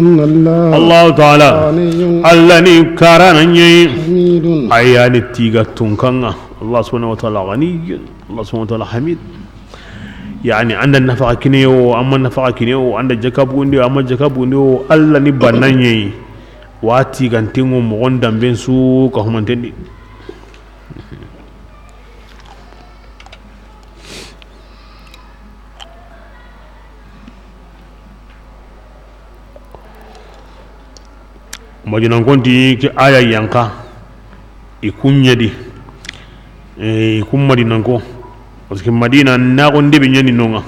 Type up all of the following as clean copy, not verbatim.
أن الله الله تعالى الذي كرنني حميد أيان التيجة تنكنا الله سبحانه وتعالى غني الله سبحانه وتعالى حميد يعني عند النفقة كنيو أما النفقة كنيو عند الجكاب ونديو أما الجكاب ونديو الله نبناني واتي كنتيمو مغندم بينسو كهم انتني majinan konti ki aya yanka ikunya di ikum madinan ko parce que madina na gonde be nyani nonga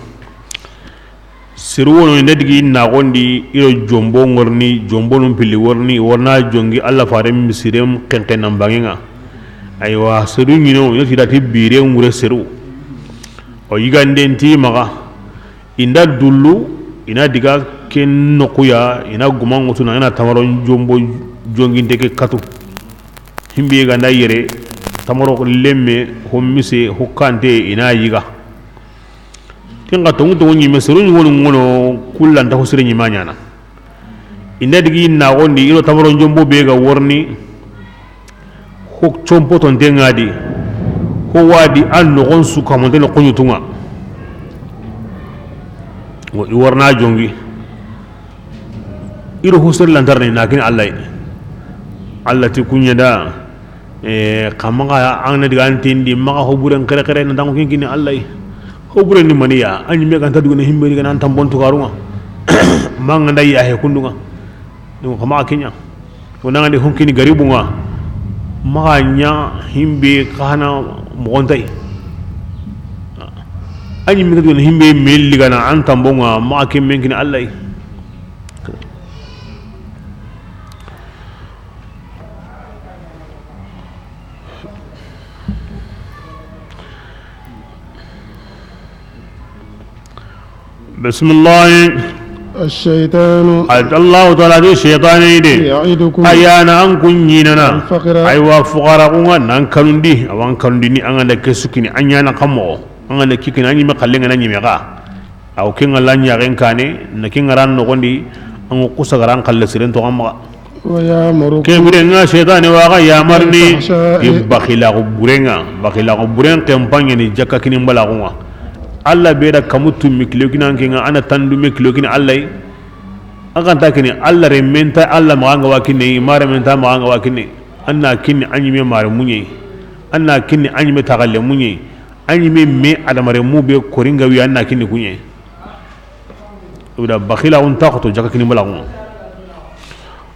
siruwono ndedigi na gondi iro jombo ngorni jombo num pili worni warna jongi alla farem sirem kenken nambangenga aywa siru nyino yoti dati bire ngure siru o yigandenti maga inda dullu ina diga ken nokuya ina gumango tuna ina tamaron jombo jongi ndeke katu himbe ganda yere tamaro lemme hommise hokkante ina yiga tinga tongu nyi meseru ngono kullanta ko sire nyi manyana ina digi na gondi iro tamaro jombo be ga worni hok chompo ton tengadi ho wadi an no gonsu kamondelo konyutunga wo iwarna jongi iro husir lantarni nakin allah ti kunya da kamaga angna diga antindi maga hoburen kere kere na dango kinkini allah hoburen ni maniya anyi me ganta duguna himbe diga nan tambon to karunga manga ndai ya he kundunga no kama kinya wona ngani honkini garibunga maga nya himbe kana mogontai anyi me duguna himbe melli gana an tambonga maga kimmen kini allah بسم الله الشيطان الله تعالى الشيطان يدي يعيدكم أيانا أنكم يننا الفقر أيوا فقراء نانكرون دي أو أنكرون دي أنا كسكني أنيانا كمو أنا كيكني أني مقلنا أني مقا أو كين الله يعين كاني نكين ران نقولي أنو قصة ران قل سرين توامع ويأمركم كبرنا الشيطان واقع يأمرني يبخلا غبرنا بخلا غبرنا كمباني جاكا كني مبلغوا Allah beda kamutu miklokina ngenga ana tandu miklokina Allah akan takini Allah rementa Allah maanga wakine mare menta maanga wakine anna kinni anyime mare munye anna kinni anyime tagalle munye anyime me adamare mube koringa wi anna kinni kunye uda bakhila un taqtu jaka kinni balagun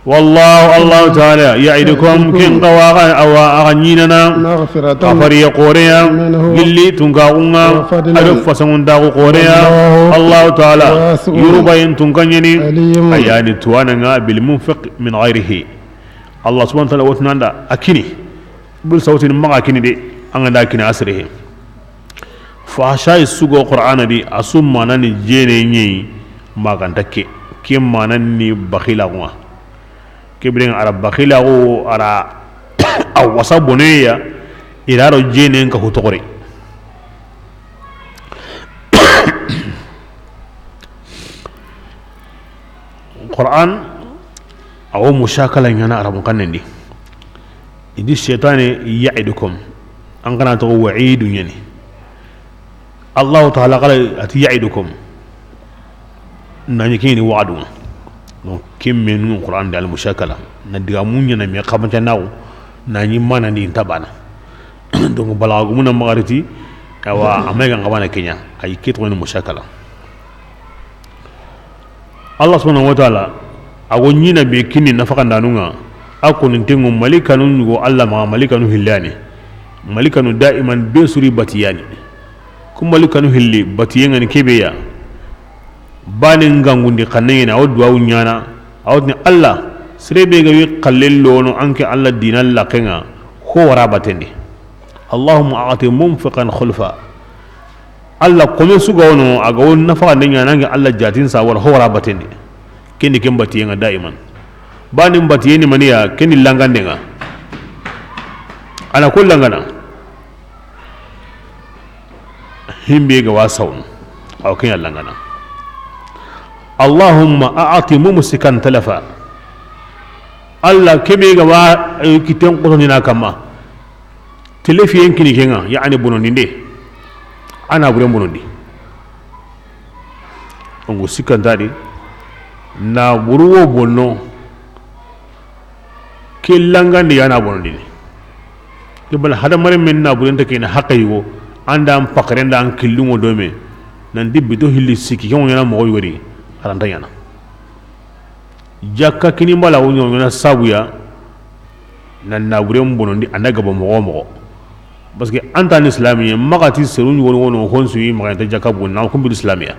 والله الله تعالى يعدكم كن قواغا أو أغنيننا أفري قوريا اللي تنقاغونا أدف فسمون داغو قوريا الله تعالى يربين تنقنيني أياني توانا بالمنفق من غيره الله سبحانه وتعالى وتناندا أكيني بالصوت المغا أكيني دي أنا داكيني أسره فحشاي السوق القرآن دي أسمى ناني جيني ما كان تكي كم ما ناني بخيلاغونا kibrin arab bakhila go ara awasa boneya iraro jenen ka hutore Quran aw mushakala yana arab kanandi idi shaytan ya'idukum an kana to wa'idun yani Allah ta'ala qala ati ya'idukum nani kini wa'du donc kimme nu Quran dal mushakala na diga munya na me xamanta naw na ñi mana ni tabana donc balagu mun magariti awa amega ngabana kenya ay kitro ni mushakala Allah subhanahu wa ta'ala ago ñina be kinni nafaka ndanunga akon tengu malikanu go Allah ma malikanu hillani malikanu daiman be suri batiyani kum malikanu hilli batiyenga ni kebeya banin gangundi kanayna o duwa nyana awni Allah sirebe ga wi qallello no anke Allah dinal lakenga ho warabateni Allahumma a'ti munfiqan khulfa Allah kome su ga wono aga won nafa nanya nange Allah jatin sa war ho warabateni kendi kembati nga daiman banin batiyeni maniya kendi langande nga ana kullangana himbe ga wasawn aw ken langana allahumma a'ti mumsikan talafa alla kebe ga wa kiten ko ni nakama telefi yankini kenga yani bonondi de ana bure bonondi ongo sikantadi na buruwo bonno kellangandi yana bonondi ke bal hadamare men na burenta kena hakayigo anda am pakrenda an killungo dome nan dibbi to hilli siki ko yana mo yori aranta yana jakka kini mbala wonyo ngana sabuya nan na burem bonondi anaga ba mo parce que anta ni islamiyya magati serun wono honsu yi magata jakka bon na ko bi islamiyya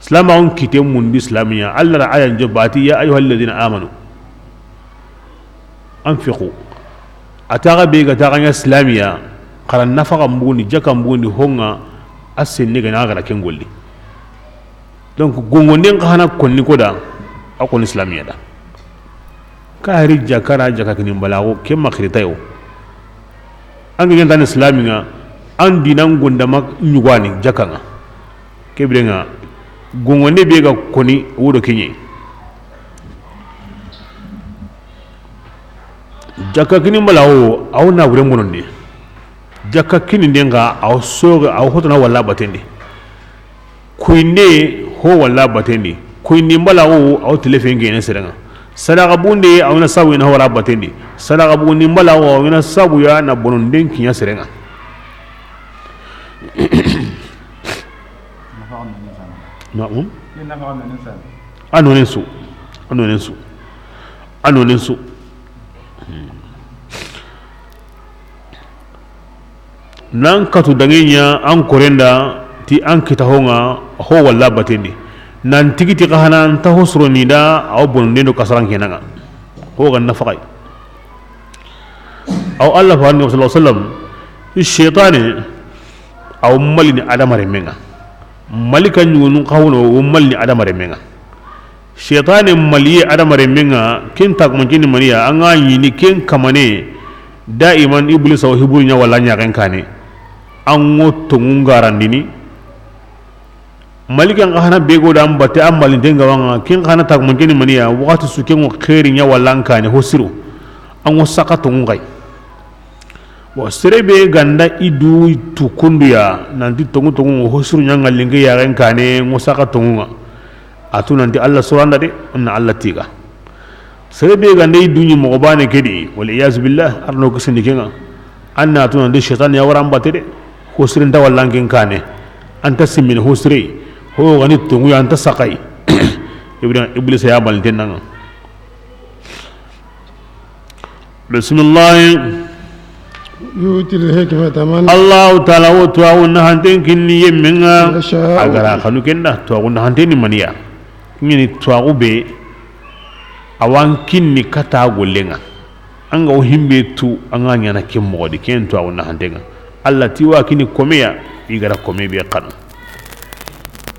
islama on kite mun bi islamiyya allah ayan jabati ya ayyuhalladhina amanu anfiqu ataga be ga taga islamiyya qaran nafaqa mbuni jakka mbuni honga asen ne ga na ga ken golli donc gongonden ka hana konni koda akon islamiyya da ka hari jakara jaka kini balago ke makhirita yo an ga tan islamiyya an dinan gonda mak nyugwani jakanga ke birenga gongonde be ga koni wodo kenye jaka kini balago aw na wure mononde jaka kini denga aw soga aw hotona walla batende kuinde ho walla batende kuinde balago aw telefen gene serenga sadaka bunde aw na sabu na wala batende sadaka bunde balago aw na sabu ya na bononden kinya serenga na'um anonen su nan katu dangenya an korenda ti an kita honga ho walla batendi nan tigiti kahana ta hosro ni da aw bonde do kasaran kenanga ho gan nafaqai aw allah fa sallallahu alaihi wasallam shaytani aw malini adamare menga malikan yunu qawno malni adamare menga shaytani maliye adamare menga kin tak mon kini maniya an ga yini kin kamane daiman iblis aw hibunya wala nya kan kane an ngoto ngarandini malikan kahana bego da ambate amalin denga wanga kin kana tak mon kini maniya wakati su kin khairi nya wala kane hosiru an wasaka to ngai wa serebe ganda idu tukunduya nanti tongu hosuru nyanga linge ya ren kane ngosaka tongunga atu nanti Allah suranda de anna Allah tiga serebe ganda idu nyi mogobane kedi wal iyaz billah arno kusindi kenga anna atu nanti shaitan ya waram batede hosrin da wallangen kane anta simin hosri ho gani tongu ya anta sakai iblis ya bal tenanga bismillah يؤتي الحكمة من الله تعالى وتواون هانتين كني يمنا يشاء أجرا خنو كندا تواون هانتين منيا كني تواو بي أوان كني كتا غولينا أنغا وهمبي تو أنغا نيانا كم مغدي كن تواون هانتين الله تيوا كني كوميا يغرا كومي بي قن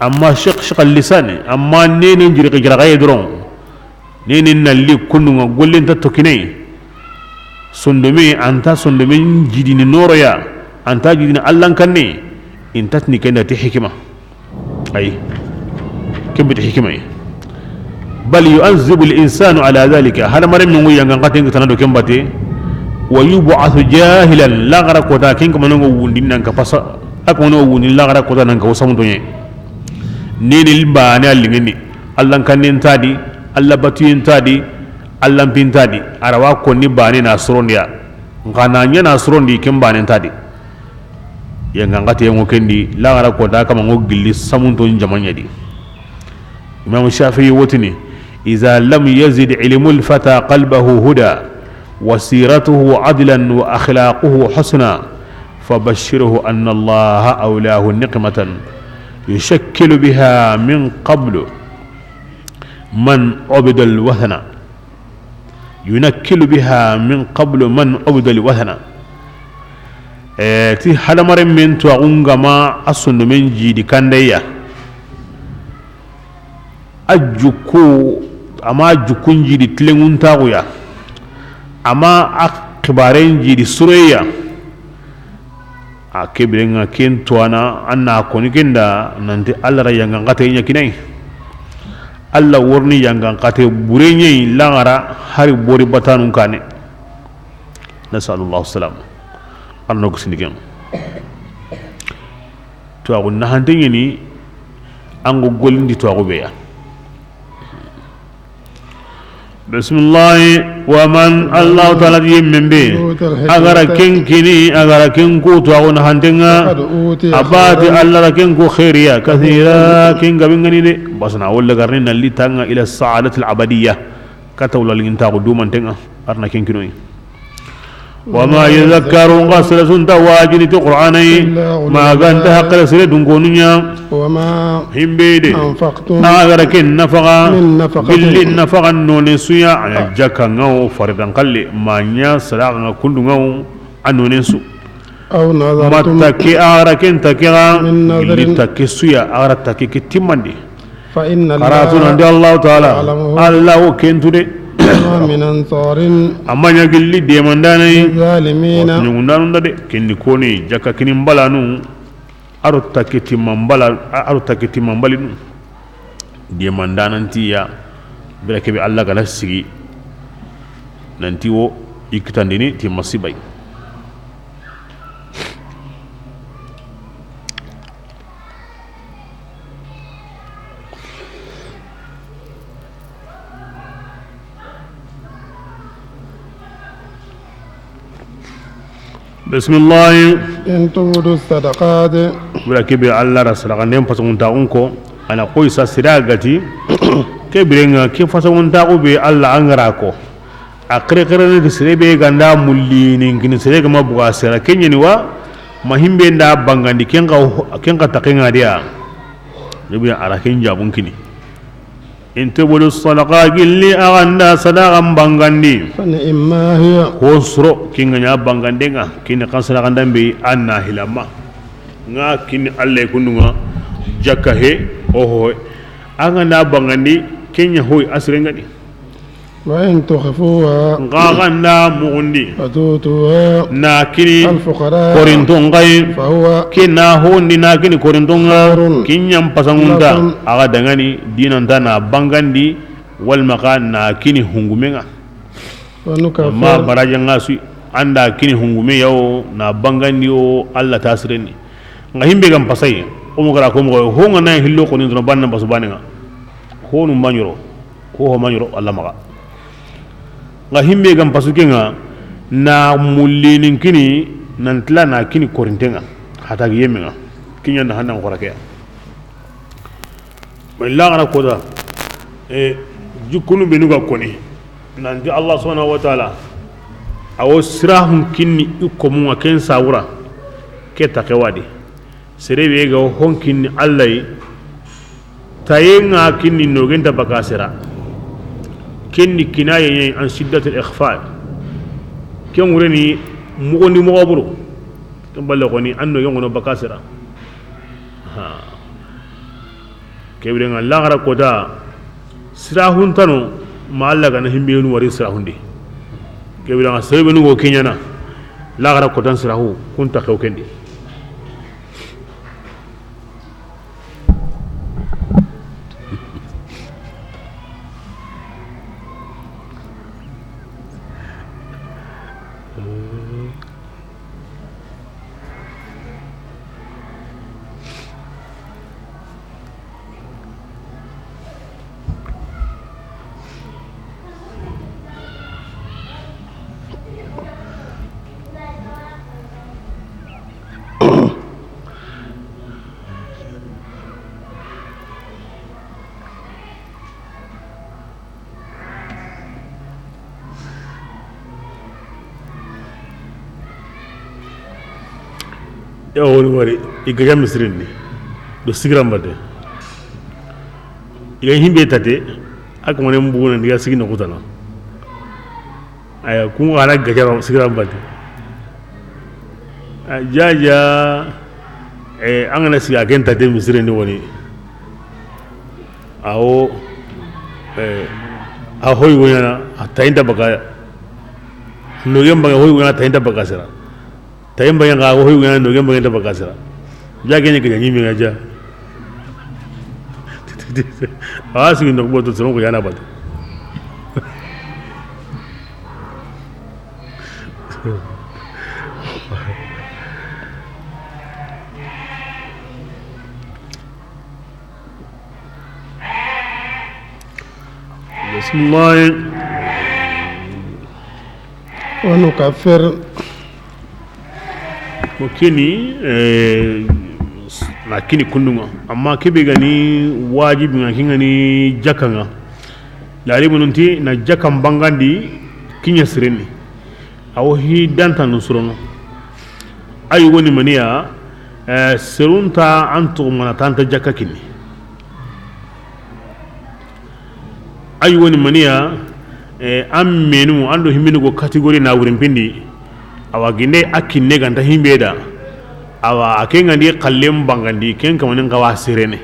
أما شق اللسان أما نين جري جرا يدرون نين نالي كنو غولين تتوكيني sondome anta sondome jidini noroya anta jidini allan kanne intatni kenda ti hikima ay kembe ti hikima bal yu'azzibu al-insanu ala dhalika hada maram min wiyanga ngaten tanado kembate wa yub'athu jahilan lagara kota kin kuma nango wundin nan ka pasa akono wundin lagara kota nan ka wasamu tonye nini limbane allingeni allan kanne tadi alla batuyen tadi Allah pintadi arawa konni bani na surondia ngana nya na surondi kem bani tadi ya ngangati ngo kendi la gara ko da kama ngo gilli samunto jamanya di imam shafi'i wotini iza lam yazid ilmu al-fata qalbahu huda wa siratuhu adlan wa akhlaquhu husna fabashshirhu anna Allah awlahu niqmatan yushakkilu biha min qablu man ubida al-wathna ينكل بها من قبل من عبد الوثن تي حدمر من توغونغا ما أصن من جيدي كانديا أجوكو أما جوكون جيدي تلنون تاغويا أما أكبارين جيدي سوريا أكبرين كين توانا أنا أكوني كندا نانتي ألا ريانغا غاتي كيني alla worni yangan kate burenye langara hari bori batanun kane nasallallahu salam arno kusinigen to agun na handenye ni ango golindi to ago beya bismillah wa man allah ta'ala yimmen be agara kenkini agara kenku to agun handenga abadi allah kenku khairiya kathira kenga bingani de basna walla garni nalli tanga ila sa'adat al abadiyya katawla linta duman tenga arna kenkinoy وما يذكر قصر سنت واجني القرآن ما كانت حق رسول دنقونيا وما هم بيد أغرك النفقة باللي النفقة نون سويا على جاكا نو فردا قل ما نيا سلاغ كل نو أنون سو أو نظرتم ما تكي أغرك تكيغا باللي تكي سويا أغرك تكي كتماندي فإن قراتنا عند الله تعالى الله كنتو دي من أنصار amma nya gilli de mandana الظالمين nyundanu ndade kindi koni jaka kini mbalanu aro takiti mambali nu de mandana ntiya bela kebe Allah gala sigi nanti wo ikitandini ti masibai بسم الله إن تبدوا الصدقات ولكن الله رسول الله فسون تاونكو أنا قوي سيراغتي كبرنا كيف فسون تاو بي الله أنغراكو أكركرنا تسربي غندا مولين كن سرق ما بغاسرا كنيني وا مهم بيندا بانغاندي كينغا تاكينغا ديا يبي على كينجا ممكن إن تبدوا الصدقات اللي أغندا صدقا بانغاندي فنئما هي hosro kinga nya bangandenga kini kansara kandambe anna hilama nga kini alle kununga jakahe oho anga na bangandi kenya hoy asrengani وإن تخفوها غاغنا مغندي فتوتوها na kini الفقراء korinton gai فهو kina hondi na kini korinton ga kinyam pasangunta aga dangani dinanta na bangandi wal makan na kini hungumenga ma ونكفر barajan ngasu anda kini hungume yawo na bangandi o Allah tasireni nga himbe gam pasay o mo gara ko mo ho nga na hillo ko ni do banna basu banenga ho no manyoro ko ho manyoro Allah maga nga himbe gam pasu kenga na mulinin kini nan tla na kini korintenga hata yemenga kinya na hanan korake walla gara ko da jukunu benuga koni nanti Allah subhanahu wa ta'ala awo sirahun kinni ikomu wa ken sawura ke takewadi serebe ga hon kinni Allah tayenga kinni nogenta bakasira kinni kinaye an shiddat al ikhfa ken wureni mugondi mugoburu kan balle ko ni anno yongo no bakasira ha kewre nga lagara ko da sirahun tano ma Allah gana himbe nu wari sirahundi kewre nga serebe nu go kenyana lagara ko tan sirahu kun ta kendi ya woni wari igajam misrin ni do sigram bade ile himbe tate ak mo ne mbuna ndiga sigino kutana aya ku wala gajam sigram bade jaja angana siga gen tate misrin ni woni awo a hoy wona atayinda baka no yamba hoy wona atayinda baka sira tayemba yanga hoy wona no yamba ngenda baka sira jage ni ganya nyimi ngaja asigi ndo boto sero ko yana batu bismillah ونكفر mokini na kini kundunga amma kebe gani wajibi nga kinga ni jakanga lari mununti na jakam bangandi kinya sireni awo hi danta nusurono ayi woni maniya serunta antu mana tanta jakka kini ayi woni maniya am menu ando himinu go category na wurin pindi awa ginde akinne ganta himbeda awa akenga ndi kallem bangandi ken kamanin kawa sirene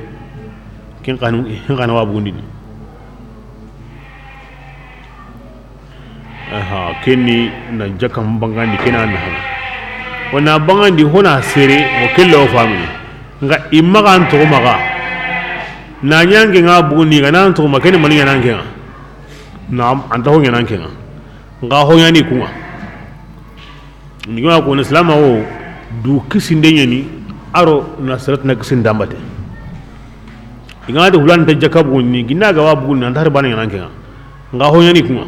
ken kanu wa bundi aha kenni na jakam bangandi kenan na wana bangandi hona sere o kello family nga imma kan to maga na nyange nga bundi ga nan to makene mani nyange nga na anta ho nyange nga ho yani kuma niga ko na islama o du kisinde nyani aro nasrat na kisin dambate inga de hulan ta jakabu ni ginaga wa bugun nan tar banan yanke nga ho yani kuma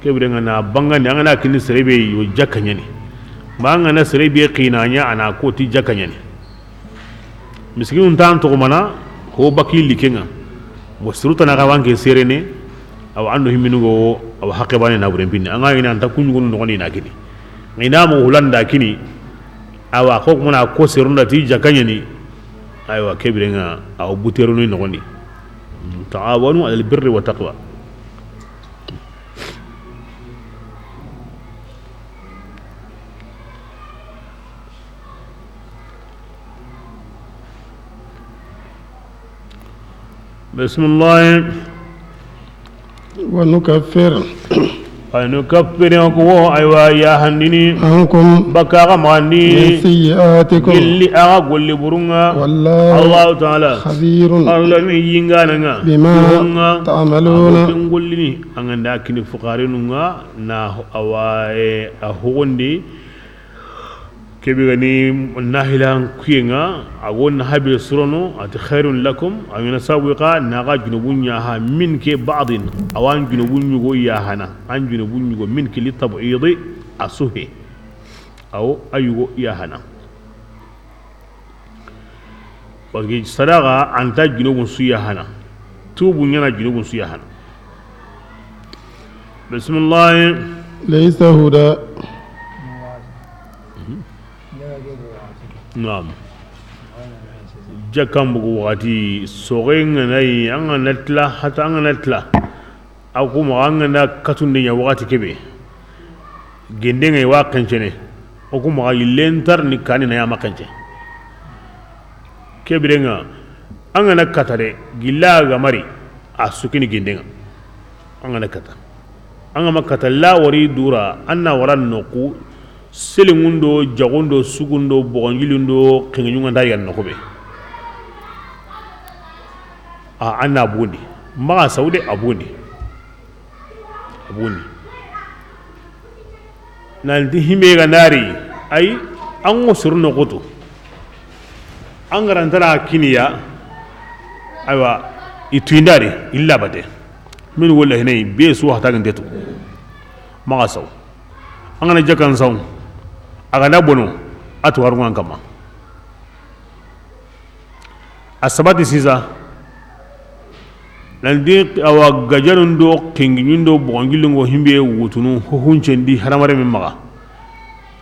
kebire ngana bangani ngana kini serebe yo jakanya ni banga na serebe qinanya ana ko ti jakanya ni miskin tan to mana ko bakili kenga mo suruta na gawange serene aw ando himinu go aw haqibani na buren binni anga ina ta kunyu no ngoni na kini ina mo hulanda kini awa ko mona ko serunda ti jakanya ni aywa kebire nga aw buteru no ngoni taawanu alal birri wa taqwa بسم الله ونكفر ونكفر يقوى أيوا يا هندني عنكم بكاغا ماني من سيئاتكم اللي أقول لي برونغا والله الله تعالى خبير الله ينغانا بما تعملون نقول لي أنا ناكني فقارينغا نا أوا أهوندي kebigani nahilan kuyenga agon habi surono at khairun lakum ayna sawiqa naga junubunya ha min ke ba'din awan junubun yugo ya hana an junubun yugo min ke li tab'idi asuhi aw ayugo ya hana wagi sadaga anta junubun su ya hana tubun yana junubun su ya hana bismillah laysa huda نعم جكم بقواتي سوغين ناي أنا نتلا حتى أنا نتلا أو كم أنا كتون دنيا وقتي كبي جندين أيوا كنشني أو كم يلنتر نكاني نيا ما كنشة كبرنا أنا نكتره جلا غمري أسوكني جندين أنا نكتر أنا ما كتلا وري دورا أنا ورا نقو selingundo jagondo sugundo bogongilindo kengenyunga ndayan nokobe anna abundi ma saude abundi naldi hime ga nari ay an surno goto an garantara kiniya aywa itindari illa bade min wallahi nay be su hata gandeto ma saw an na jakan saw aga na bono atu warungan kama asabati siza naldi awa gajarun do kengin do bongilungo himbe wutunu hunchendi haramare min maga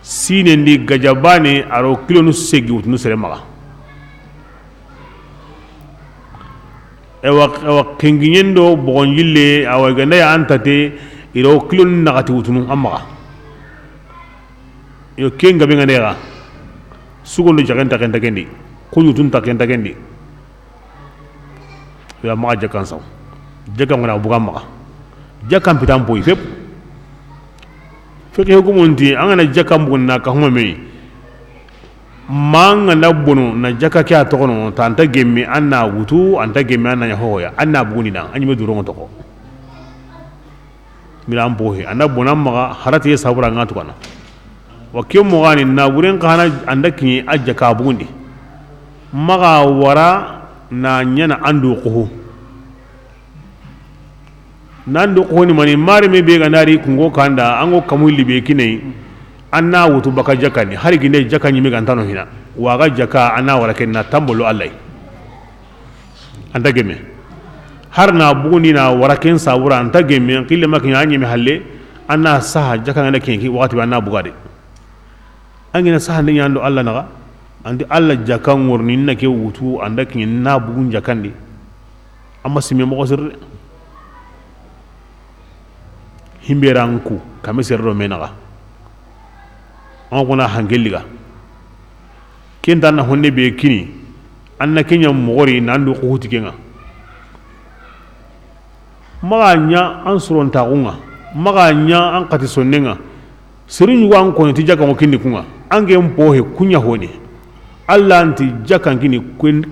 sinendi gajabane aro kilonu segi wutunu sere maga ewa kengin do bongille awa ganda ya antate iro kilonu nagati wutunu amaga yo kenga benga nega sugondo jaganta kenta kendi kuyu tunta kenta kendi ya ma jakan saw jakan ngana buga ma jakan pitam boy fep feke ko monti angana jakan bunna ka huma me manga na bono na jaka kya to kono tanta gemme anna wutu anta gemme anna ya hoya anna buguni na anyi meduro ngoto ko milan bohe anna bonam maga harati ya sabura ngatu kana wa kemo gani na buren kana anda kinyi ajja ka bugundi maga wara na nyana andu ko nando ko ni mani mari me be ga nari kungo kanda ango kamuli be kinai anna wutu baka jakani har gine jakani mi gantano hina waga jaka anna wala kenna tambolo allai anda geme har na buguni na wara ken sabura anta geme kille makin anyi mi halle anna saha jaka ngana kenki wakati anna bugade angina saha ni yando alla naga andi alla jaka ngorni nake wutu anda kin na bugun jakandi amma sime mo sirre himberanku kame serro menaga on kuna hangeliga kenta na honne be kini anna kenya mogori nandu ko hutikenga maganya an suron taunga maganya an kati sonnenga sirin wan ko ti jaka ngokindi kunga ange mpohe kunya honi alla anti jaka ngini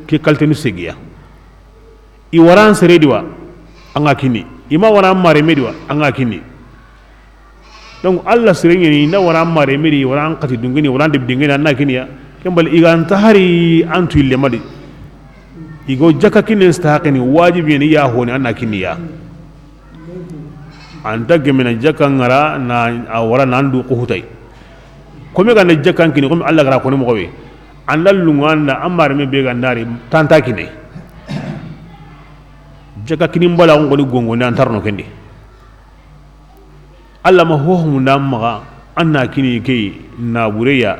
ke kaltenu segiya I waran serediwa anga kini ima waran mare mediwa anga kini donc alla serenya ni na waran mare medi waran kati dungini waran de dingini anna kini ya kembal iganta hari antu ille madi igo jaka kini staqini wajibi ni ya honi anna kini ya anta gemena jaka ngara na awara nandu ko hutay komi ga na jaka kini komi alla gara ko mo kowe andal lunganda amare me be ga ndari tanta kini jaka kini mbala ngoni gongo ni antarno kendi alla ma ho munda maga anna kini ke na bureya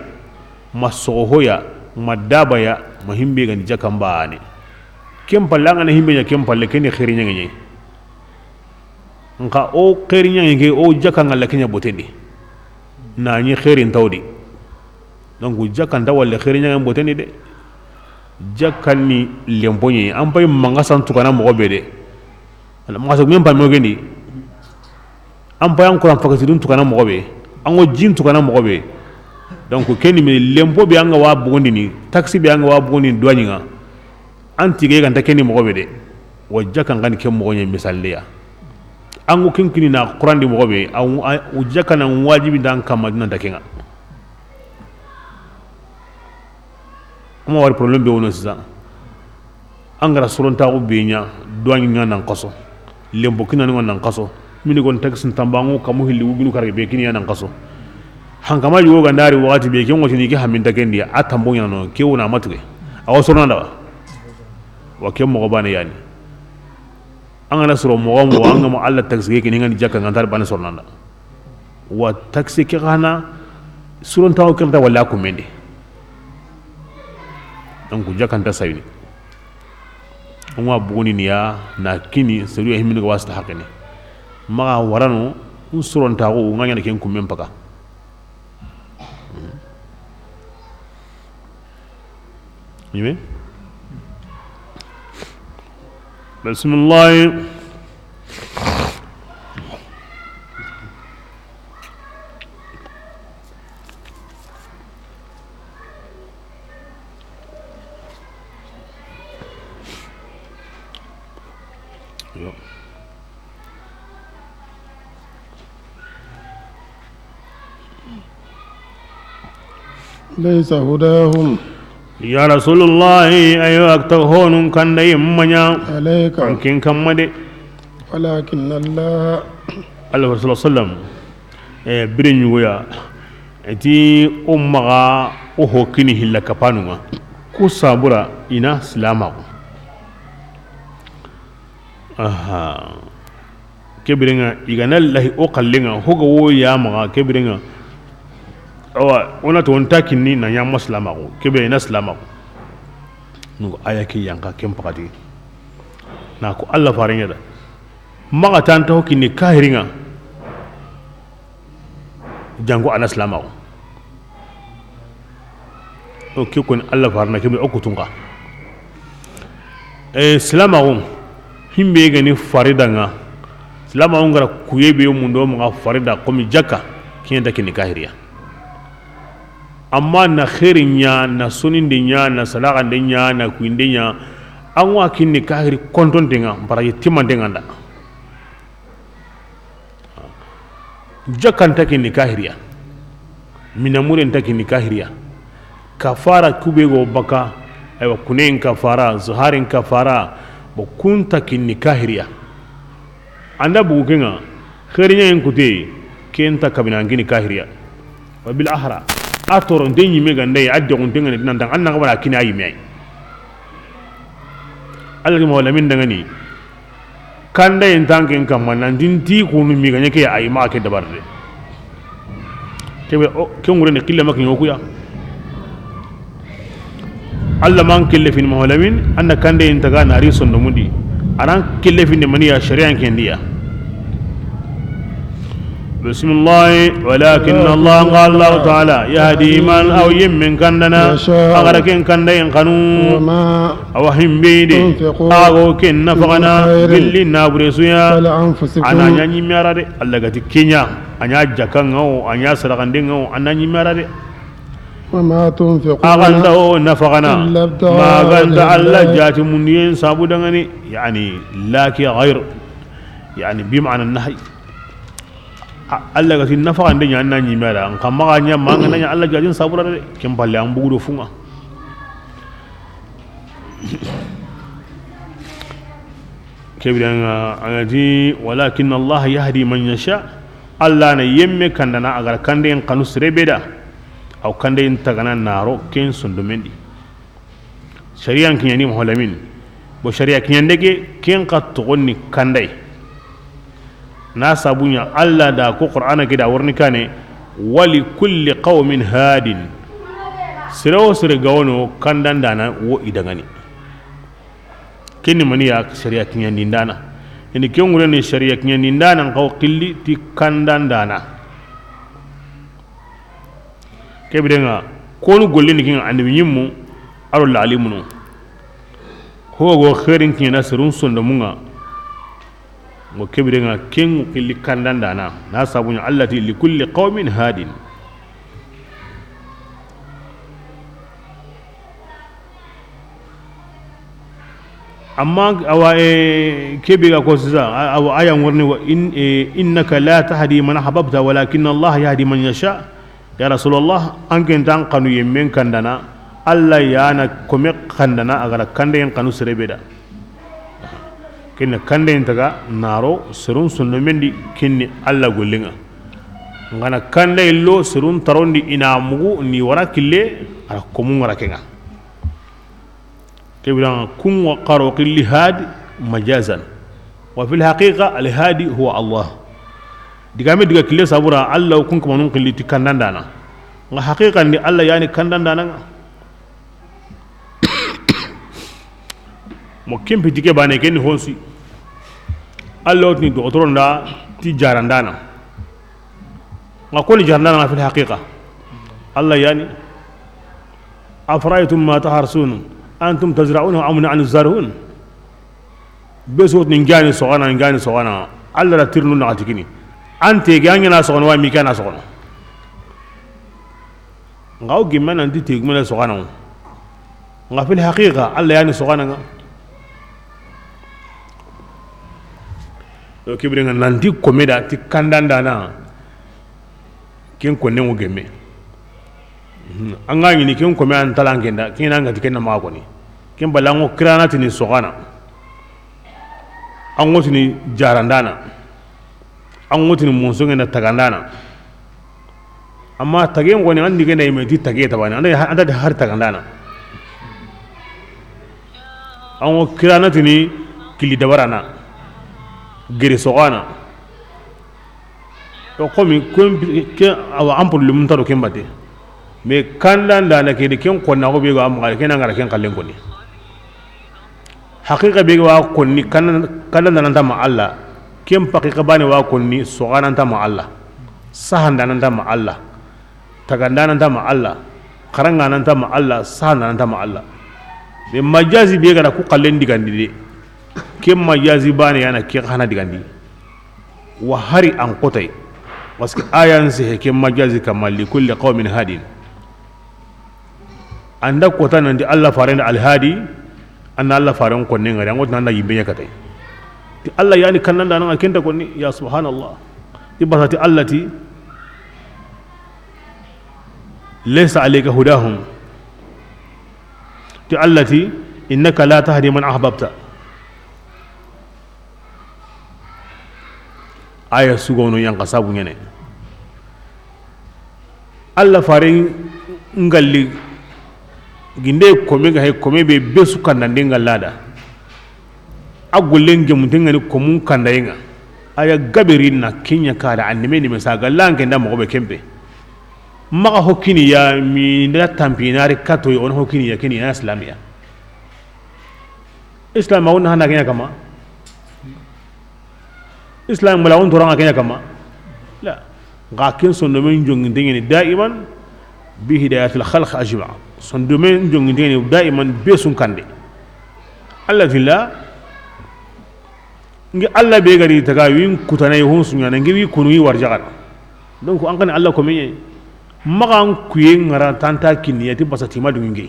masohoya madaba ya mahimbe ga jaka mbane kem pallanga na himbe nya kem palle keni khirinya ngi nka o khirinya ngi o jaka ngalla kenya botendi na nyi khirin tawdi donc jaka ndawal khirinya ngi botendi de jakani lembonye ampay mangasa tukana mo bede ala mangasa ngem pa mo gendi ampay an kuran fakati dun tukana mo be ango jin tukana mo be donc keni me lembo be anga wa bondi ni taxi be anga wa bondi douani nga anti ge ganta keni mo bede wa jaka ngani kem mo nye misalliya ango kinkini na kuran di mo be au jaka na wajibi dan kamadina dakenga kuma war problème be wono sisa angara soronta ko beenya doangi ngana qaso lembo kina ngana qaso mini gon taxin tambango kamu hilli wuginu kare be kini yana qaso hankama yugo gandari wakati be ken wotini ki haminta kendi atambo nyano ke wona matuke awo soronda wa kem mo bana yani angana soro mo mo angama alla taxi ke ngani jakka ngantar bana soronda wa taxi ke kana soronta ko kenta wala ko mendi donc jakanta sayni onwa buguni niya na kini seru ya himini wasta hakene maga warano unsuronta ko nganya ken kumem paka yime bismillah ليس هداهم يا رسول الله أيها أكتهون كان يمنع عليك كن كمدي ولكن الله الله صلى الله عليه وسلم برين ويا eti ummaga o hokini hilla kapanunga ku sabura ina salama aha kebirenga igana lahi o kallenga hoga wo ya maga kebirenga awa ona to on takinni na ya maslama ko kebe ina salama ko nugo ayaki yanka kempakati na ko Allah faringa da maga tan ta hokini kahiringa jango ana salama ko o ke kon Allah farna kebe o kutunga salama ko himbe gani farida nga salama ko ngara kuyebe mundo mo farida komi jakka kiyenda kini kahiriya amma na khairin nya na sunin dinya na salakan dinya na kuindinya an wa kinni kahiri konton dinga para yitiman dinga da jakan takin ni kahiriya minamuren takin ni kahiriya kafara kube go baka aywa kunen kafara zuharin kafara bo kun takin ni kahiriya anda bugu kenga khairin yen kute kenta kabina ngini kahiriya wa bil ahra atoron den yime ganda ya adde on tenga nan dan annan wala kina yime ay algi mo lamin daga ni kanda en tanken kam nan din ti kunu mi ganya ke ay ma ke dabarde kebe o ke ngure ne killa makin yokuya alla man kille fin mo lamin anna kanda en taga nari sonno mudi aran kille fin de maniya shari'an kendiya بسم الله ولكن الله قال الله تعالى يهدي من أو يمن كندنا أغركن كندين قانون أو هم بيدي أغو كن نفقنا باللي نابرسويا أنا نyanyi مراري الله قد كينيا أنا جاكن أو أنا سرقن دين أو أنا نyanyi مراري وما تنفقون أغنده نفقنا ما غند الله جات منين سابو دغني يعني لكن غير يعني بمعنى النهي Allah ga tin nafa ande nya nan ni mera an kam ma nya ma ngana nya Allah jajin sabura de kem balle am bugu do funga kebiran angati walakin Allah yahdi man yasha Allah na yemme kandana agar kande en kanu srebeda aw kande en tagana naro ken sundumendi shari'an kinyani muhallamin bo shari'a kinyandege ken qat tugonni kandai na sabunya Allah da ko Qur'ana gida warni kane wali kulli qaumin hadin sirawo sirga wono kandan dana wo idangani kinni mani ya shari'a kinya nindana ini kengure ne shari'a kinya nindana qaw qilli ti kandan dana kebirenga konu golli ni kin annabi nyimmu aro la alimunu ho go khairin kinya nasrun sonda munga mo kebirenga ken qilli kandan dana na sabunya allati li kulli qaumin hadin amma awa kebiga ko siza awa ayan warni wa innaka la tahdi man ahbabta walakin Allah yahdi man yasha ya rasulullah an ken tan kanu yemen kandana Allah yana kome kandana agara kanden kanu serebeda kinna kanden taga naro serun sunno mendi kinni alla gollinga ngana kande lo serun tarondi ina mugu ni wara kille ara komun wara kenga kebira kun wa qaro qilli had majazan wa fil haqiqa al hadi huwa Allah digame diga kille sabura alla kun ko manun qilli ti kandandana nga haqiqan ni alla yani kandandana mo kempe dike bane ken honsi Allah ni docteur nda ti jarandana ngakoni jarandana fi alhaqiqa Allah yani afraytum ma taharsun antum tazra'una am nahnu zarun besot ni ngani sogana Allah la tirnu na atikini ante gangi na sogana wa mi kana sogana ngaw gimana ndi te gimana sogana nga fi alhaqiqa Allah yani sogana nga do kibrenga nanti komeda ti kandanda na ken ko nengo gemme anga ni ken ko me an talangenda ken anga ti ken ma ko ni ken balango kranati ni sogana an woti ni jarandana an woti ni monsonga na tagandana amma tagen woni andi gena yime ti tage tabani anda har tagandana an wo kranati ni kili dabarana gere sogana to komi ke awa ampul lum taro kembate me kandan da na ke de ken konna ko be go am ken ngara ken kallen koni haqiqa be wa konni kandan nan ta ma Allah ken haqiqa bani wa konni sogana ta ma Allah sahan nan ta ma Allah tagandana nan ta ma Allah karanga nan ta ma Allah sahan nan ta ma Allah be majazi be ga ku kallen digandi de kem majazi bane yana ke hana digandi wa hari an qotai waski ayan se kem majazi kamal li kulli qaumin hadin anda kota nanti Allah faran alhadi anna Allah faran konne ngari angot nanda yimbe yakate ti Allah yani kannanda nan akenta konni ya subhanallah ti basati allati laysa alayka hudahum ti allati innaka la tahdi man ahbabta aya sugono yang kasabu ngene Allah faran ngalli ginde kome ga hay kome be besu kandande ngallada agullen gemunten ngani komun kandayenga aya gabirin na kinya kala annime ni mesaga lanke nda mo be kembe maka hokini ya mi nda tampinari kato on hokini ya kini ya islamia islam awon hana kenya kama islam mala on toranga kenya kama la gakin son do men jonginde ngeni daiman bi hidayatil khalq ajma son do men jonginde ngeni daiman besun kande allah fillah ngi Allah be gari taga win kutanay hon sunya ngi wi kunu yi warjagal donc an kan Allah ko menye magan kuye ngara tanta kiniyati basati madu ngi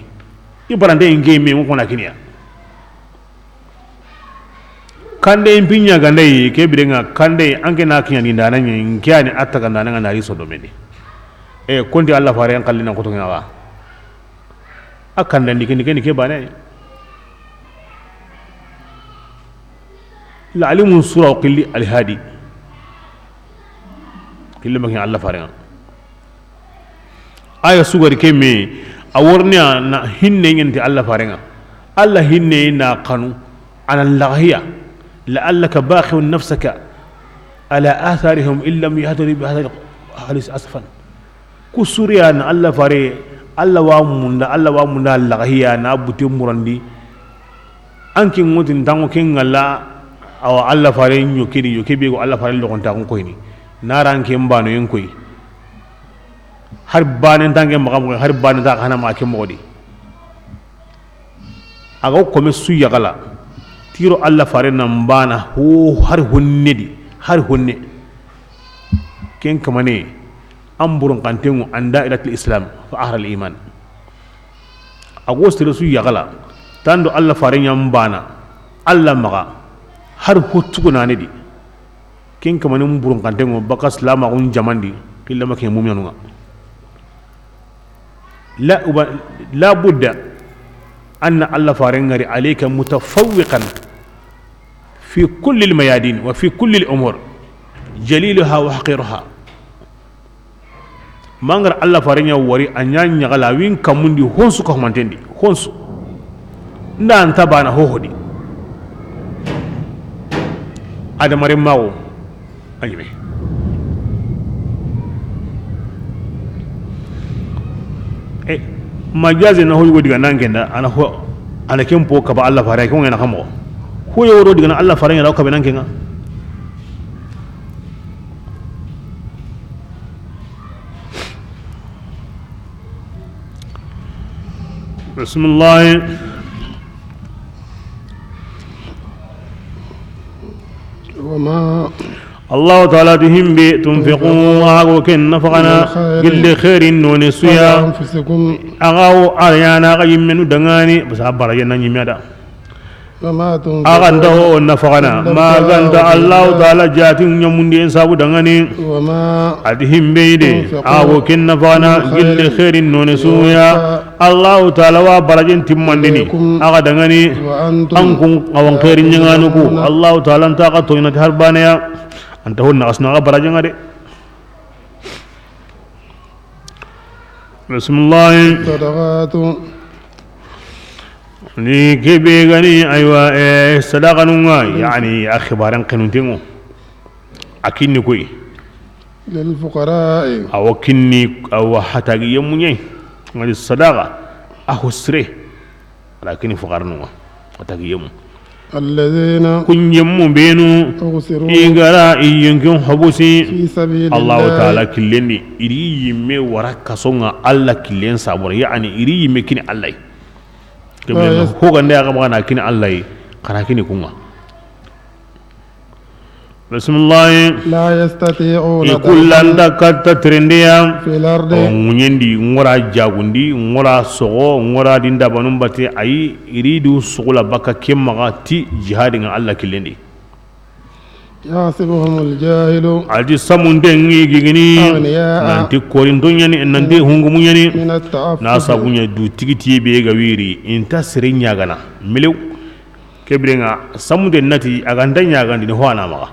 ibarande ngi me mo kona kiniya kande impinya gandai ke birenga kande anke na kinya ni ndana nyi ngiani ataka ndana nga nari sodomeni konti Allah fare an kallina ko to ngawa akanda ndike ke bane العلم سورة وقل الهادي كل ما كان الله فارغ آية سورة كمي أورنيا نا هني ينتي الله فارغ الله هني نا قانو على اللغية لعلك باخع نفسك على آثارهم إن لم يهتدوا بهذا الحديث أسفا كسوريا نا الله فارغ الله وامنا اللغية نا بوتي مرندي أنكي موتين تانو كين الله awa Allah fare nyokiri yokebi go Allah fare lokon ta ko ni naran ke mbano yen koy har banen tange magam har banen ta kana ma ke modi aga ko me suya gala tiro Allah fare nan bana ho har honnedi har honne ken kamane amburun kantengu anda ilatul islam fa ahra al iman ago stiro suya gala tando Allah fare nyam bana Allah maga har hotugo nane di ken kamane mburun kantengo baka salama gun jamandi killa make mumyanunga la budda anna Allah farengari alayka mutafawwiqan fi kulli almayadin wa fi kulli al'umur jaliluha wa haqiruha mangar Allah farenya wari anyanya gala win kamundi honsu ko mantendi honsu ndan tabana hohodi ada mare mawo anime majaze na hoyo diga nangenda ana ho ana kempo ka ba Allah fara ko ngena kamo hoyo ro diga na Allah fara ngena ka be nangenga bismillah وما الله تعالى تهم بي تنفقوا وكن نفقنا كل خير ونسيا أغاو أريانا غيم من دغاني بس أبرا ينا نيميدا أغانده نفقنا ما غانت الله تعالى جاتين يموندي إنسابو دغاني وما أتهم بي دي أغاو كن نفقنا كل خير ونسيا الله تعالى وبرجن تماندني أغا دغاني أنكم أوان خير نيغانوكو الله تعالى انتاقا توينة هربانيا أنت هو ناقصنا برجن غادي بسم الله صدقات ni kebe gani aywa sadaqa nunga yani akhbaran kanuntengo akinni koy للفقراء aw kinni aw hatagi yamunye ngali sadaqa ahusre lakin fuqara nunga hatagi yamu الذين kunyemu benu أغسروا igara iyenkin habusi في سبيل Allah الله ta'ala killendi iri yimme waraka songa Allah killen sabor yani iri yimme kini Allah kemne ko gande aga magana kini Allah kana kini kunga bismillah لا يستطيعون ikullanda katta trendiya في الأرض munyendi ngora jagundi ngora sogo ngora dinda banum bate ay iridu sugula baka kemma ti jihadin Allah killendi يحسبهم الجاهل alti samunde ngi gigini nanti korindonya ni nande hungumunya ni من التعفف na sabunya du tigiti be ga wiri inta sirinya gana milew kebrenga samunde nati agandanya gandi ni hoana maga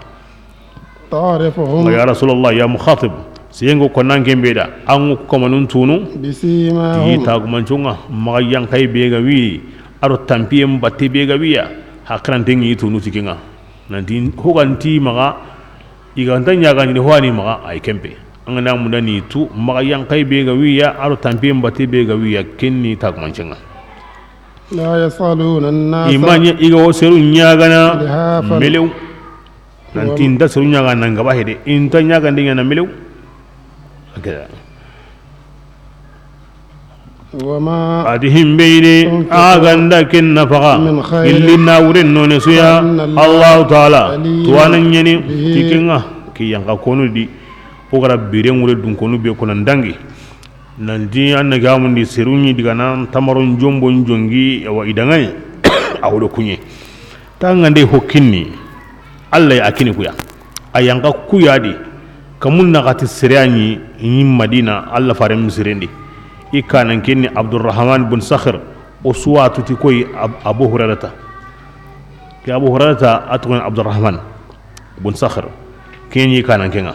تعرفهم ya rasulullah ya mukhatib siyengo konan kembeda angu komanun tunu yi بسيماهم tagumanchunga magayan kai be ga wiri aro tampiem batte be ga wiya hakran tengi tunu tikinga nanti hoganti maga igantanya gandi ni hoani maga ay kempe angana mudani tu magayan kai be ga wiya aro tampiem batte be ga wiya kenni tagumanchinga لا يصلون الناس imanya iga woseru nyagana لهافا melew nanti nda seru nyagana ngaba hede inta nyaganda ngana melew akada وما adihim beide aganda ken nafaqa min khairin illi nawren none suya inna Allah taala alimun tuwanan nyani bihi. tikinga ki yanka konu di ogara bire ngure dun konu be konan dangi nanti anna gamundi serunyi diga nan tamaron jombo njongi wa idangai awdo kunye tangande hokkinni Allah ya akini kuya ayanka kuya di kamun nagati sirani ni Madina Allah fare misirendi ikanan kenni Abdurrahman bin Sakhir uswatu ti koy Abu Hurairata ke Abu Hurairata atun Abdurrahman bin Sakhir kenni kanan kenga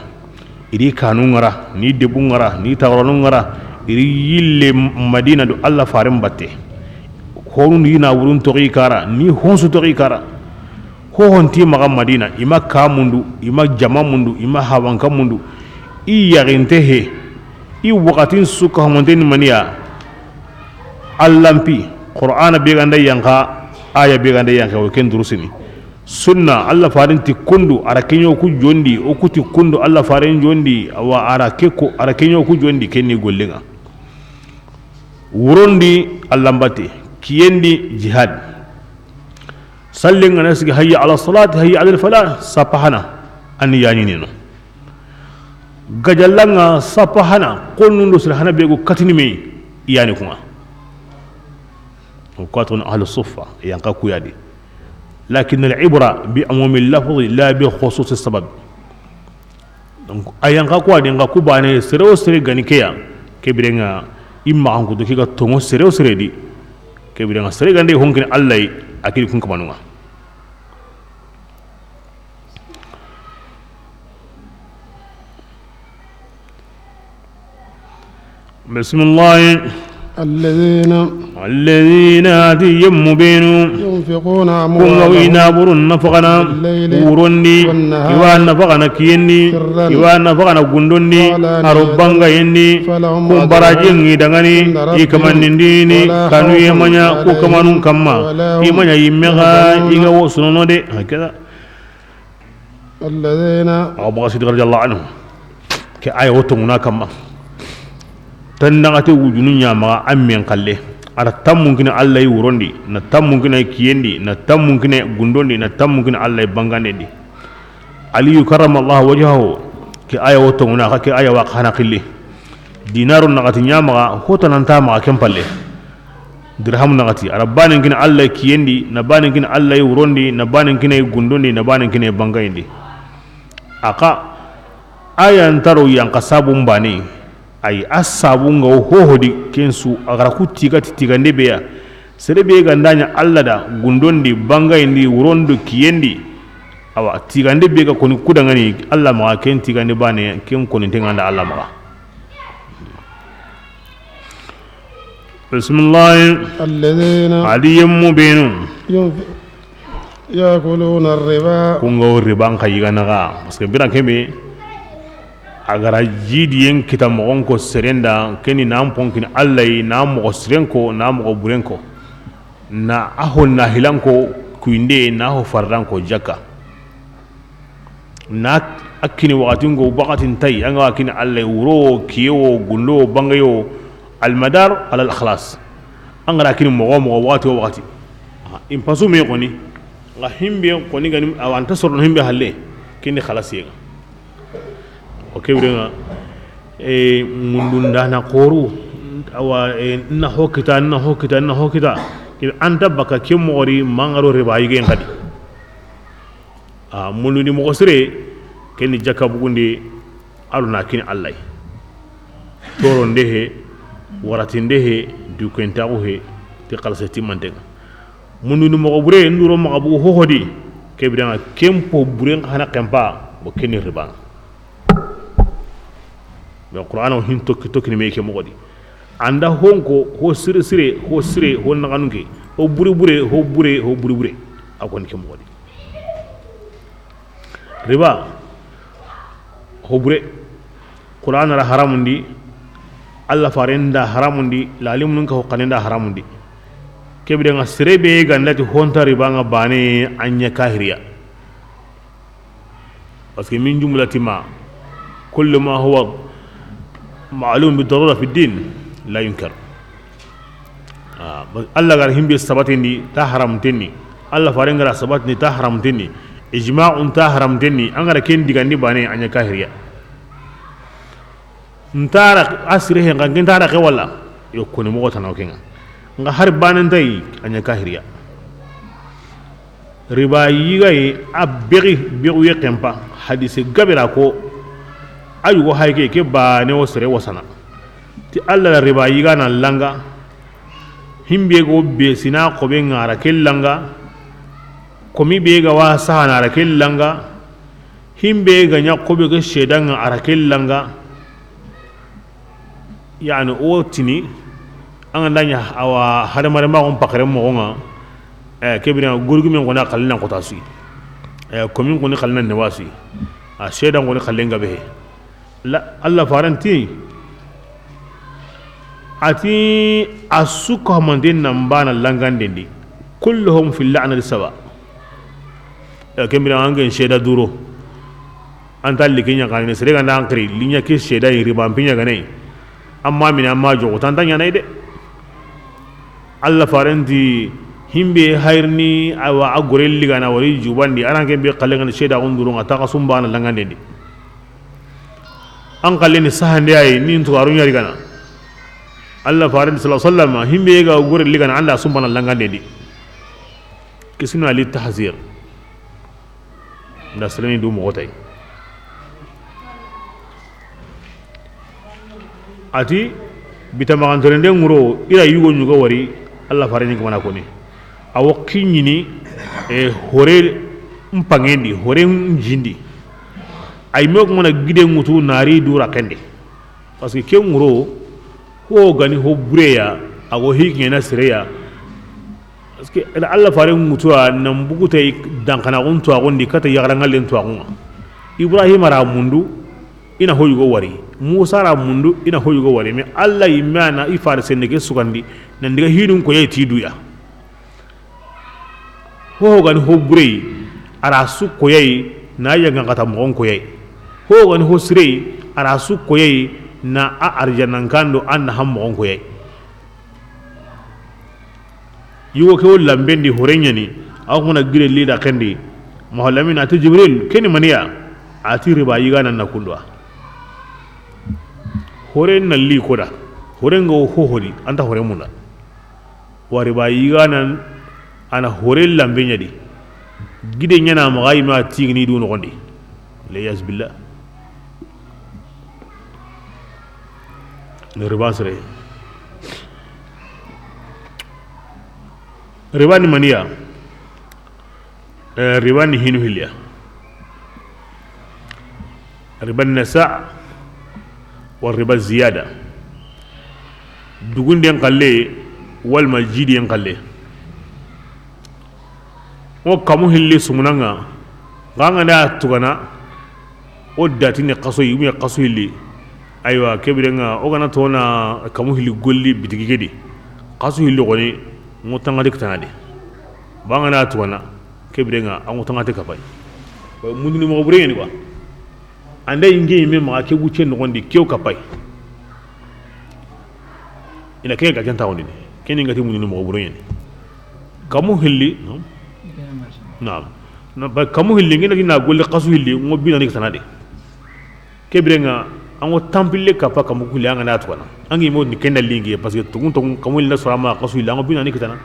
iri kanun ngara ni debu ngara ni tawranu ngara iri yille Madina do Allah fare mbatte honun yina wurun toqi kara ni honsu toqi kara ho honti maga Madina ima kamundu ima jama mundu ima hawanka mundu i yarinte he i wakatin suka hamonten maniya allampi qur'ana be ganda yanka aya be ganda yanka o ken durusini sunna Allah farin ti kundu ara kenyo ku jondi o kuti kundu Allah farin jondi wa ara keko ara kenyo ku jondi kenni gollenga wurondi allambate kiyendi jihad sallinga nasigi hayya ala salati hayya ala falah sapahana an yani nino gajallanga sapahana konnundo silhana bego katini me yani kuma وقاتل أهل الصفة ينقاكو يادي لكن العبرة بأموم اللفظ لا بخصوص السبب أينقاكو يادي ينقاكو باني سرو سري غني كيا كبيرنا إما عنكو دوكيغا تونغو سرو سري دي كبيرنا سري غني هونكين الله أكيد يكون كمانونا بسم الله الذين يم بينوا ينفقون أموالهم وينابر النفقنا ورندي يوان نفقنا كيني يوان نفقنا غندوني أربانغا يني كم براجين يدغني يكمن نديني كانوا يمنيا كوكمانون كما يمنيا يمغا يغا وسنونو دي هكذا الذين أبو غسيد رضي الله عنه كآية وتمنا كما tannagate wujunu nyama ammen kalle ara tammunkina Allah yi wurondi na tammunkina kiyendi na tammunkina gundondi na tammunkina Allah yi bangande di aliyu karramallahu wajhahu ke aya woto nguna ka ke aya wa khana qilli dinarun nagati nyama hoto nan ta ma kempalle dirham nagati ara baninkina Allah kiyendi na baninkina Allah yi wurondi na baninkina gundondi na baninkina bangande aka aya ntaro yang kasabum bani ay asabunga hohodi kensu agara ku tigande beya serebe gandanya Allah da gundondi bangayndi wurondo kiyendi awa tigande be ga koni kudangani Allah ma ken tigande bane ken koni tenganda Allah ma bismillah الذين aliyum mubin يأكلون الربا kungo riban kayigana ga parce que biran kembe agara jidiyen kita mogon ko serenda keni na ponkin Allah na mo serenko na mo burenko na ahon na hilanko kuinde na ho farranko jaka na akini wakatin go bakatin tay anga akini Allah wuro kiyo gundo bangayo almadar ala al-ikhlas angara akini mogo wakati impasu me koni nga himbe koni ganim awanta sorno himbe halle kini khalasiga o kebrenga mundunda na qoru awa na hokita ke anta baka ke mori mangaro riba yigen kadi mundu ni mo sire keni jakabugunde aluna kini allah toro ndehe warati ndehe du kwentago he ti khalsati mantenga mundu ni mo bure nduro magabu hohodi kebrenga kempo bure hana kempa bo keni riba be qur'an o hin tokki ni meke mo godi anda honko ho sire ho naganunke ho bure akon ke mo godi riba ho bure qur'an ra haramundi alla farenda haramundi lalim nun ka ho kanenda haramundi kebde nga sire be gandati honta riba nga bane anya kahiriya parce que min jumlatima kullu ma huwa ma'lum bidarura fi din la yunkar Allah gar himbe sabatini ta haramtini Allah farenga sabatini ta haramtini ijma'un ta haramtini angara ken digandi bane anya kahiriya ntara asire he ngan ntara ke wala yo koni mo gotana kenga nga har banan tay anya kahiriya riba yigaye abiri biru yekempa hadise gabira ko ayu go hayke ke bane o sere wasana ti alla la riba yiga na langa himbe go be sina ko be ngara kellanga komi be ga wa sahana ra kellanga himbe ga nya ko be ga shedan ara kellanga yani o tini an danya awa hadamare ma on pakare mo nga kebira gurgumen gona kallan ko tasu komi ko ni kallan ne wasi a shedan ko ni kallenga be la Allah faranti ati asuka mandin nambana langandendi kulluhum fil la'nati sawa kembira angen sheda duro antal likinya kanne sere ganda ankri linya ke sheda riba pinya ganai amma min amma jogo tantanya naide Allah faranti himbe hayrni awa agorel ligana wari jubandi anange be kallenga sheda on duro ngata kasumbana langandendi an kalleni sahande ay nin to arunya rigana Allah farid sallallahu alaihi wasallam himbe ga gore ligana anda sumbana langande di kisuna li tahzir nda salani du mo tay ati bitama gantore de nguro ira yugo nyugo wari Allah farid ngi mana ko ni awo kinyini hore mpangendi hore njindi ay mok mona gide ngutu nari dura kende parce que ke nguro ho gani ho bureya ago hiknya na sireya parce que Allah fare ngutu nan bugutay dankana gontu agondi kata yagaranga len to agonga Ibrahim ara mundu ina hoyugo wari Musa ara mundu ina hoyugo wari me Allah imana ifare senege sugandi nan diga hinun ko yati duya ho gani ho burey ara su ko yayi na yanga kata mo ko yayi ho gani ho sire ara su ko yayi na a arjanan kando an ham mo ko yayi yugo ko lambendi horenya ni aw mona gire lida kandi mahalamina ati Jibril keni maniya ati riba yiga nan nakundwa hore nan li koda hore ngo ho hori anta hore muna wa riba yiga nan ana hore lambenya di gide nyana magai ma tigni du no gondi le yas billah ne riba sere riba ni maniya riba ni hinu hilya riba nasa wa riba ziyada dugunde ngalle wal majidi ngalle o kamu hilli sumunanga ganga da tugana o datini qaso yumi qaso hilli aywa kebirenga o gana tona kamu hilli golli bitigigedi qaso hilli goni ngotanga de tanade banga na tugana kebirenga ngotanga te kapay ko mundu mo bureni kwa ande inge me ma ke wuce no gondi kew kapay ina ke ga janta woni keni ngati mundu mo bureni kamu hilli naam na ba kamu hilli ngina dina golle qasu hilli ngo bina ni tanade kebrenga ango tampille kapa kamu kulli anga na twana angi mo ni kenda lingi parce que tungun kamu hilli surama qasu hilli ngo bina ni kitana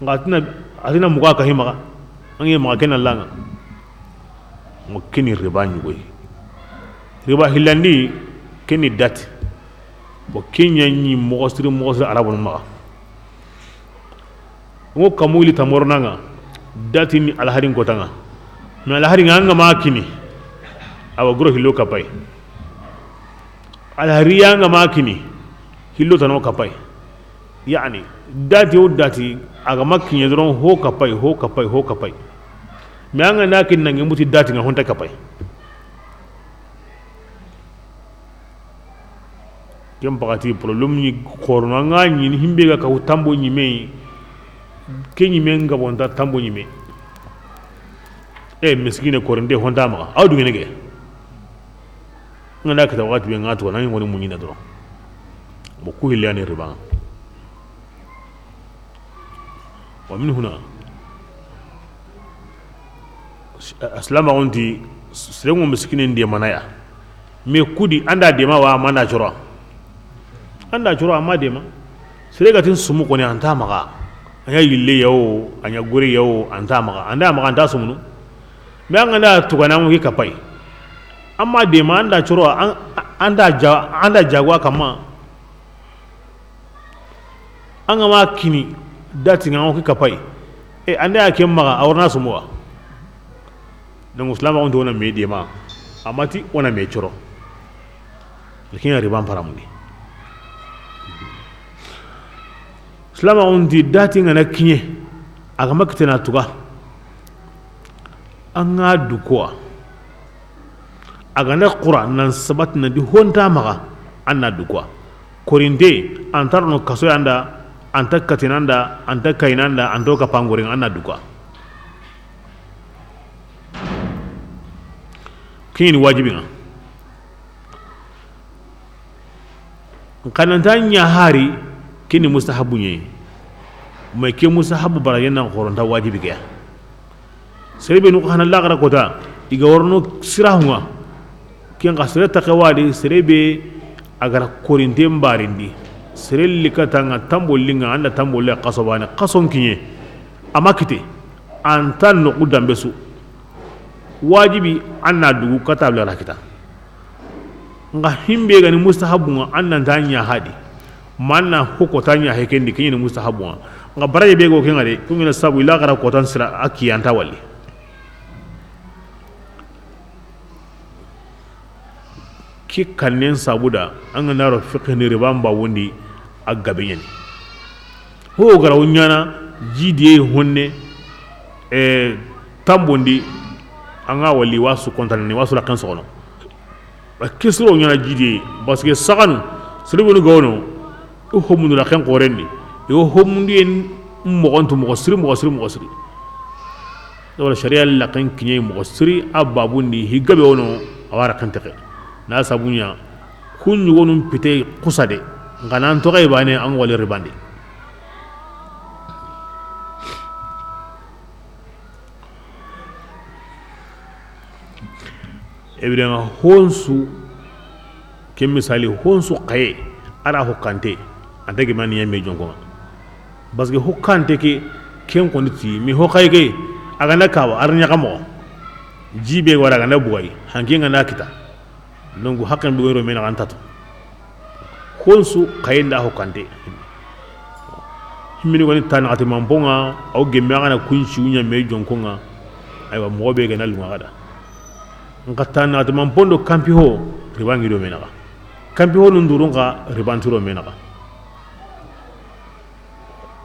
ngatina adina muga ka hima angi ma kenna langa mo kini riba nyugo riba hillandi kini date bo kenya ni mo siri arabun ma ngo kamu hilli tamornanga date ni alharin kotanga mais alharin anga ma kini awa gro hillo kapai alhari anga ma kini hillo tano kapai yani dati o dati aga makkinya doron ho kapai mais anga nakin nangi muti dati nga honta kapai kem pakati problem ni korona nga ni himbe ga ka tambo ni me kenyi menga bonta tambo ni me miskine korinde honda ma awdu ngene ngana ka tawati be ngatu nan woni munyina do bo ku hilani riba wa min huna aslama onti serengo miskine ndiye manaya me kudi anda de ma wa manda choro amma de ma serega tin sumu ko ne anta maga anya yille yawo anya gure yawo anta maga anda sumunu me ngana tugana mu kapai amma de ma anda choro anda jagwa kama anga ma kini dati ngam kapai anda yake maga awrna sumuwa dan muslima on dona me de ma amati ona me choro lakin riba paramundi islama on di dati ngana kinye aga makitena tuga anga dukoa aga na qur'an nan sabat na di honta maga anna dukoa korinde antarno kaso anda anta katinanda anta kainanda ando ka pangoring anna dukoa kini wajibinga kanantanya hari kini mustahabu nye mai ke mustahabu barayen nan koronta wajibi ke serebe nu kana lagara kota iga warno sirahunga ken ka sere takawadi serebe agar korinte mbarindi serelli katanga tambolinga anda tambolle qasobane qason kinye amakite antan no kudambesu wajibi anna dugu katabla rakita nga himbe gani mustahabu nga anna tanya hadi manna hukotanya hekendi kinye mustahabu nga baraje bego kengade kungina sabu ila gara kotan sira aki anta wali ki kannen sabuda an ga naro fiqh ni ribamba wondi agabe yani ho gara wunyana jidiye honne tambondi anga wali wasu kontan ni wasu la kan sono ba kisro nyana jidiye parce que saganu siribunu gono o homundu la kan qorendi yo homundu en mogontu mo siri wala sharia la kan kinye mo siri ababundi higabe wono awara kan teke na sabunya kunyu wonum pite kusade ngana to kay bane an wali ribandi ebirenga honsu ke misali honsu qaye ara hokante andage man yemme jonko parce que hokante ke ken ko niti mi hokay ke aga nakawa arnya kamo jibe wara ga nabuwai hankinga nakita nongu hakan bi wero mena antato honsu qaye nda hokante himini woni tan ati mamponga au gemme ana kunshi unya me jonko nga aywa mobe ga nalu ngada ngata ati mampondo kampi ho ribangi do mena kampi ho ndurunga ribantiro mena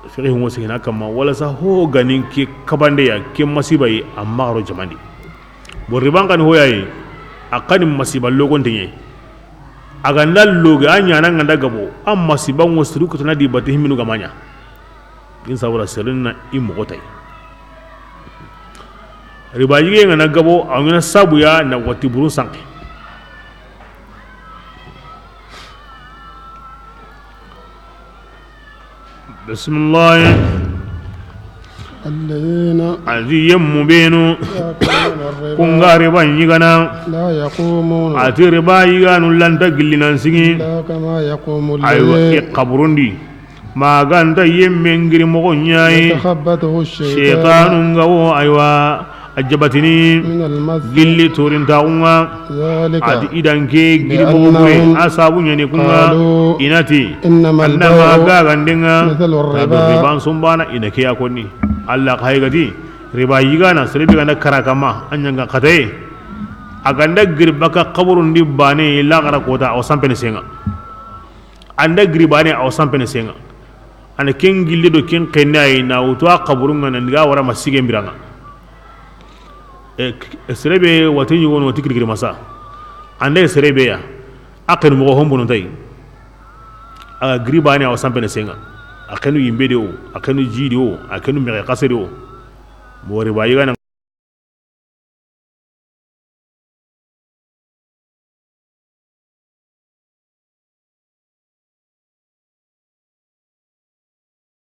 fere ho sina kama wala sa ho ganin ke kabande ya ke masibai amma ro jamandi bo ribanga ni hoyayi akani masiba logon tinye aga ndal logo anya nan nganda gabo am masiban wasru ko tana di bati himinu gamanya in sabura selina imogotai ribaji ngana gabo angina sabu ya na wati burun sanke بسم الله الذين azi yemmu benu يأكلون الربا kunga riba yigana لا يقومون ati riba yiganu lanta gillinan sigi إلا كما يقوم aywa الذي qaburundi maganta yemme ngiri mogo nyai يتخبطه الشيطان shaytanu ngawo aywa ajabatini من المس gilli turintaunga ذلك adi idanke giri mogo bure asabu nyani kunga قالوا inati إنما annama البيع gagandenga مثل tadu الربا riban sumbana inake yakonni Allah kaygati riba yigana selebi ganda karakama anyanga kataye aganda girbaka qaburundi bane lagara kota o sampene senga anda gribane o sampene senga ana ken gilli do ken kenay na utwa qaburunga nandiga wara masige mbiranga serebe wati yugo no tikri masa anda serebe ya akan mo hombo no tay a gribane o sampene senga akanu yimbe de o akanu jidi o akanu mere kasere o mo riba yigana